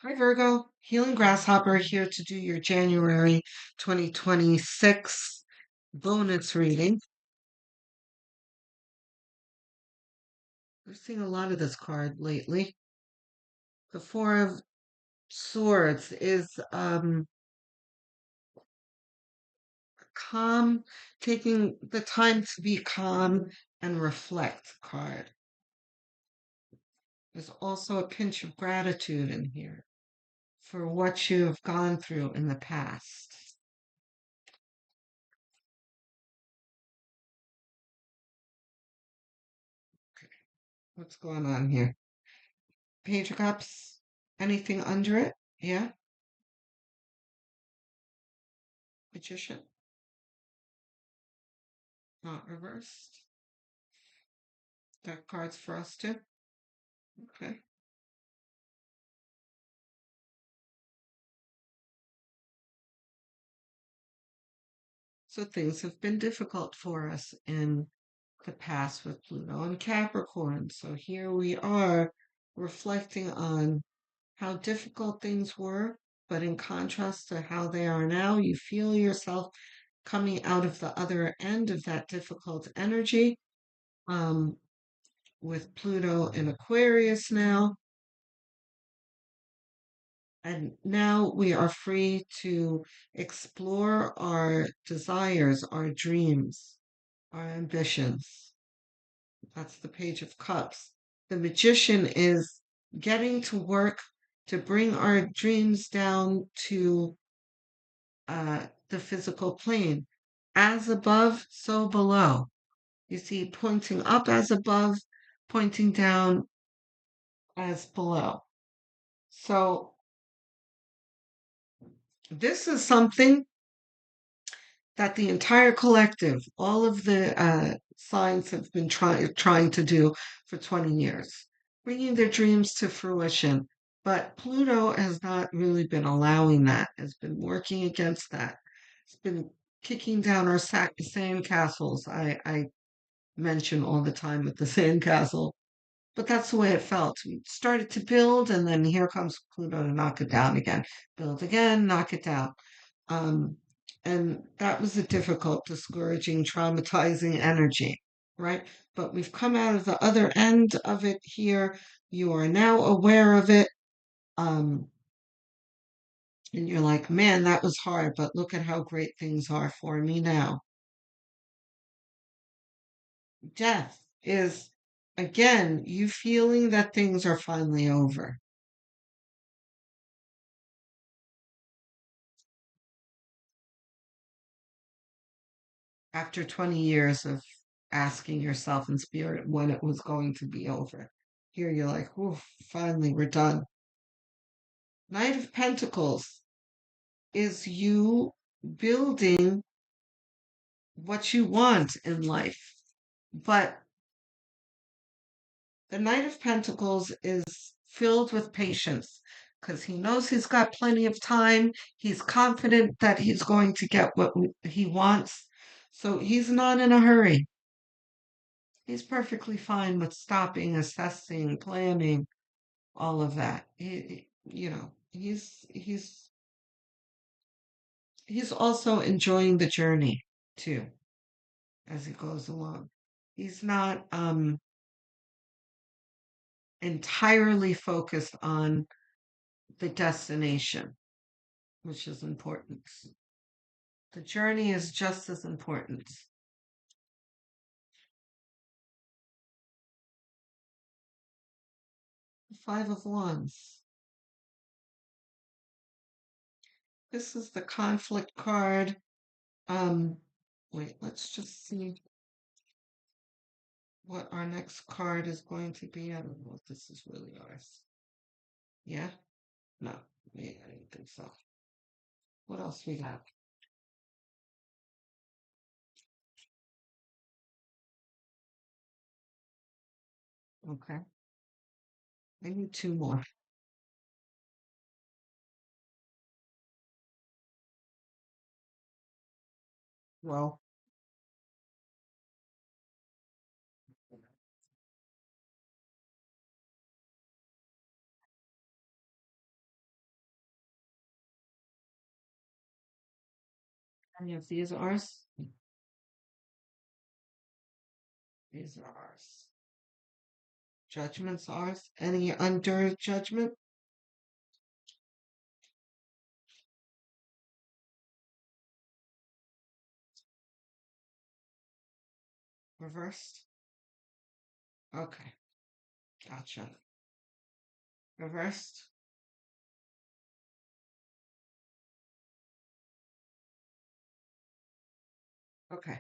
Hi Virgo, Healing Grasshopper here to do your January 2026 bonus reading. I've seen a lot of this card lately. The Four of Swords is calm, taking the time to be calm and reflect card. There's also a pinch of gratitude in here for what you've gone through in the past. What's going on here? Page of Cups, anything under it? Yeah, Magician, not reversed. That card's for us too. Okay. So things have been difficult for us in the past with Pluto and Capricorn. So here we are reflecting on how difficult things were, but in contrast to how they are now, you feel yourself coming out of the other end of that difficult energy. Um, with Pluto in Aquarius now. And now we are free to explore our desires, our dreams, our ambitions. That's the Page of Cups. The Magician is getting to work to bring our dreams down to the physical plane. As above, so below. You see, pointing up as above, pointing down as below. So, this is something that the entire collective, all of the signs have been trying to do for 20 years, bringing their dreams to fruition. But Pluto has not really been allowing that, has been working against that. It's been kicking down our sandcastles. I mention all the time with the sandcastle, but that's the way it felt. We started to build, and then here comes Pluto to knock it down again. Build again, knock it down. Um, and that was a difficult, discouraging, traumatizing energy, right? But we've come out of the other end of it here. You are now aware of it. Um, and you're like, man, that was hard, but look at how great things are for me now. Death is, again, you feeling that things are finally over. After 20 years of asking yourself in spirit when it was going to be over. Here you're like, oh, finally, we're done. Knight of Pentacles is you building what you want in life. But the Knight of Pentacles is filled with patience because he knows he's got plenty of time. He's confident that he's going to get what he wants. So he's not in a hurry. He's perfectly fine with stopping, assessing, planning, all of that. He's also enjoying the journey too as he goes along. He's not entirely focused on the destination, which is important. The journey is just as important. The Five of Wands. This is the conflict card. Um, Wait, let's just see what our next card is going to be. I don't know if this is really ours. Yeah? No, yeah, I didn't think so. What else we got? Okay, I need two more. Well, Any of these R's? These are R's. Judgments R's. Any under judgment? Reversed? Okay, gotcha. Reversed? Okay,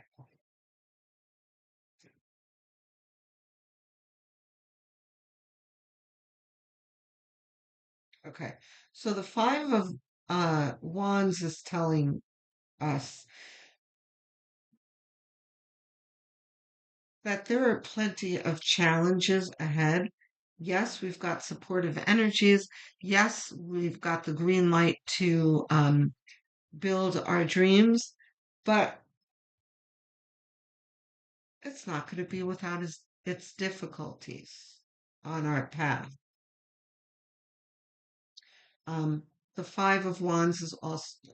okay. So the Five of Wands is telling us that there are plenty of challenges ahead. Yes, we've got supportive energies. Yes, we've got the green light to build our dreams, but it's not going to be without its difficulties on our path. Um, the Five of Wands is also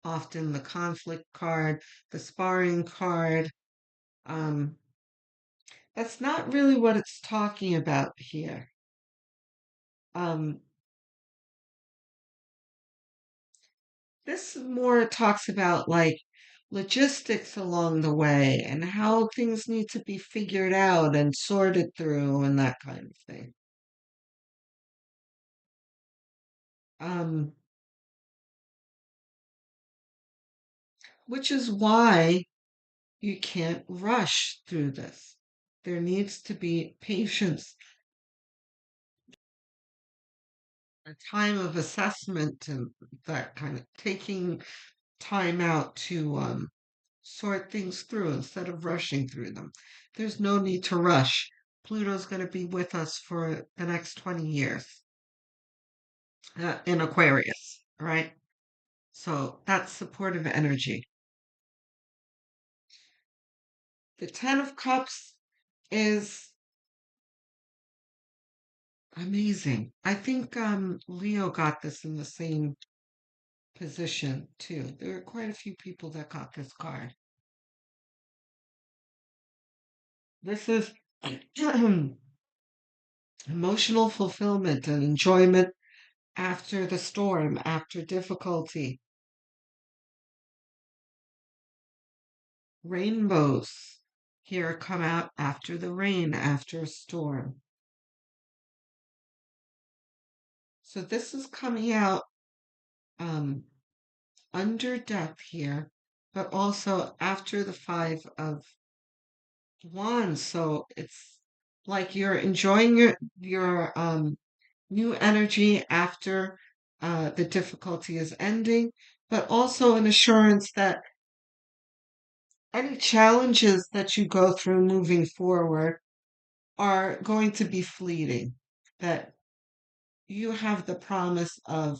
often the conflict card, the sparring card. Um, that's not really what it's talking about here. Um, this more talks about like logistics along the way and how things need to be figured out and sorted through and that kind of thing. Um, which is why you can't rush through this. There needs to be patience, a time of assessment, and that kind of taking time out to sort things through instead of rushing through them. There's no need to rush. Pluto's going to be with us for the next 20 years in Aquarius, right? So that's supportive energy. The Ten of Cups is amazing. I think Leo got this in the same position too. There are quite a few people that got this card. This is emotional fulfillment and enjoyment after the storm, after difficulty. Rainbows here come out after the rain, after a storm. So this is coming out um, under death here, but also after the Five of Wands. So it's like you're enjoying your new energy after the difficulty is ending, but also an assurance that any challenges that you go through moving forward are going to be fleeting, that you have the promise of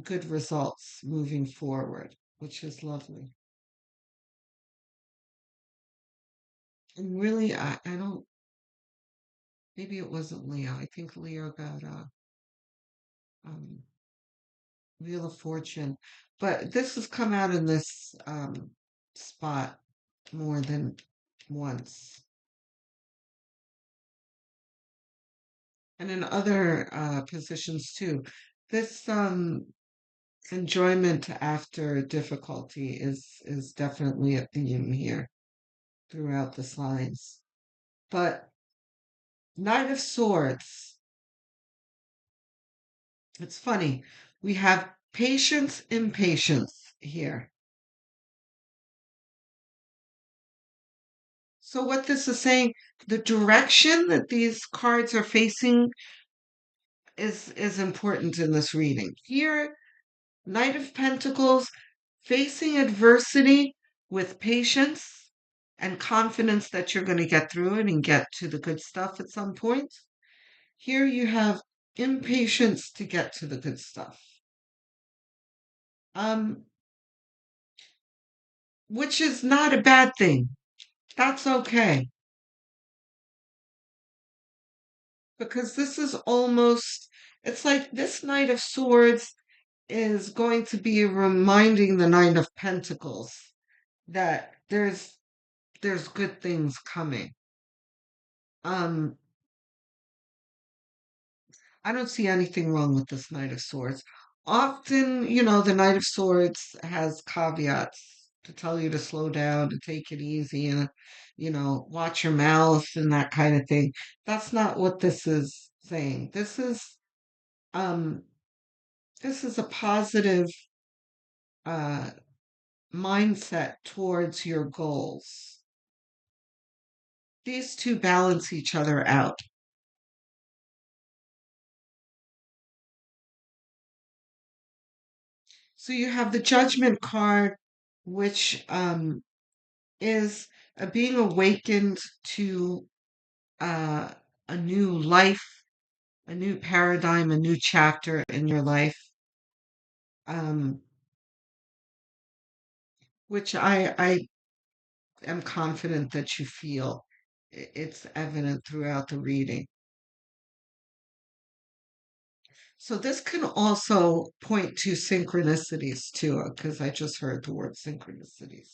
good results moving forward, which is lovely. And really, I don't, maybe it wasn't Leo. I think Leo got um, Wheel of Fortune. But this has come out in this spot more than once. And in other positions too. This enjoyment after difficulty is definitely a theme here throughout the signs. But Knight of Swords, it's funny. We have patience, impatience here. So what this is saying, the direction that these cards are facing is important in this reading. Here, Knight of Pentacles facing adversity with patience and confidence that you're going to get through it and get to the good stuff at some point. Here you have impatience to get to the good stuff. Um, which is not a bad thing. That's okay. Because this is almost, it's like this Knight of Swords is going to be reminding the Nine of Pentacles that there's good things coming. Um, I don't see anything wrong with this Knight of Swords. Often, the Knight of Swords has caveats to tell you to slow down, to take it easy, and watch your mouth and that kind of thing. That's not what this is saying. Um this is a positive uh mindset towards your goals. These two balance each other out. So you have the Judgment card, which is being awakened to uh, a new life, a new paradigm, a new chapter in your life, um, which I am confident that you feel. It's evident throughout the reading. So this can also point to synchronicities too, because I just heard the word synchronicities.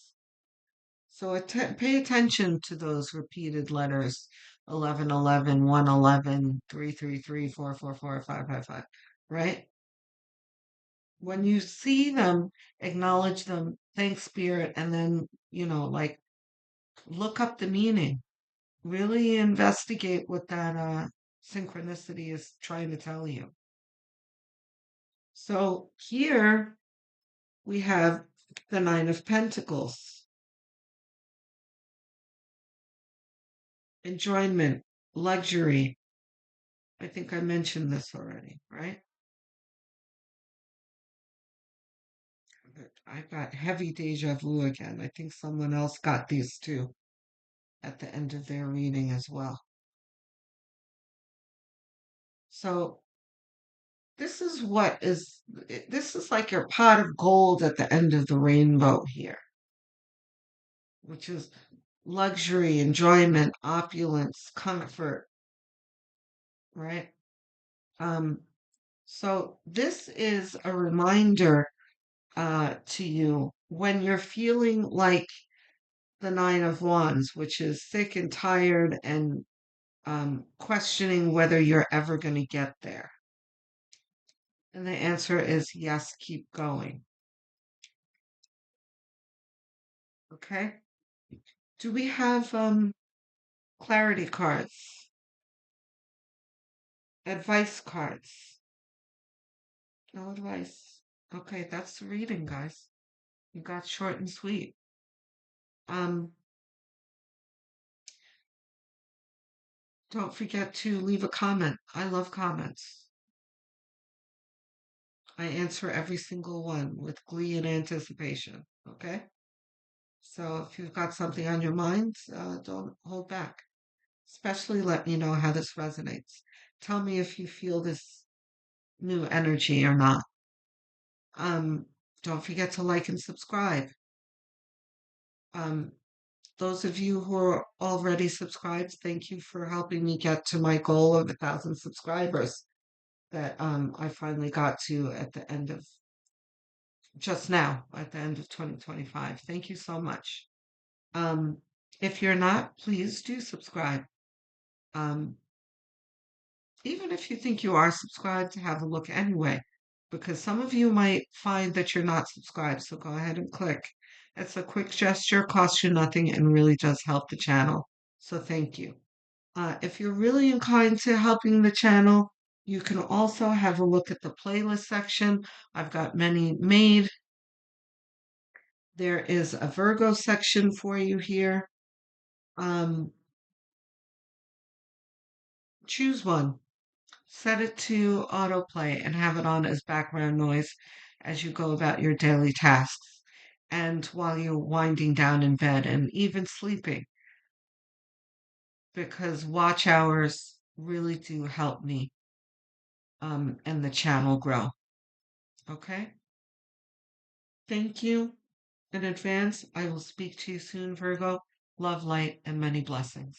So pay attention to those repeated letters: 1111, 111, 333, 444, 555, right? When you see them, acknowledge them, thank spirit, and then, like, look up the meaning. Really investigate what that synchronicity is trying to tell you. So here we have the Nine of Pentacles, enjoyment, luxury. I think I mentioned this already, right? I got heavy deja vu again. I think someone else got these too at the end of their reading as well. So this is like your pot of gold at the end of the rainbow here, which is luxury, enjoyment, opulence, comfort, right? Um, so this is a reminder to you when you're feeling like the Nine of Wands, which is sick and tired and questioning whether you're ever going to get there. And the answer is yes, keep going. Okay. Do we have clarity cards, advice cards? No advice. Okay, that's the reading, guys. You got short and sweet. Um, don't forget to leave a comment. I love comments. I answer every single one with glee and anticipation. Okay? So if you've got something on your mind, don't hold back. Especially let me know how this resonates. Tell me if you feel this new energy or not. Um, don't forget to like and subscribe. Um, those of you who are already subscribed, thank you for helping me get to my goal of 1,000 subscribers that I finally got to at the end of just now, at the end of 2025. Thank you so much. Um, if you're not, please do subscribe. Um, Even if you think you are subscribed, have a look anyway, because some of you might find that you're not subscribed. So go ahead and click. It's a quick gesture, costs you nothing, and really does help the channel. So thank you. If you're really inclined to helping the channel, you can also have a look at the playlist section. I've got many made. There is a Virgo section for you here. Um, choose one. Set it to autoplay and have it on as background noise as you go about your daily tasks and while you're winding down in bed and even sleeping, because watch hours really do help me and the channel grow. Okay? Thank you in advance. I will speak to you soon, Virgo. Love, light, and many blessings.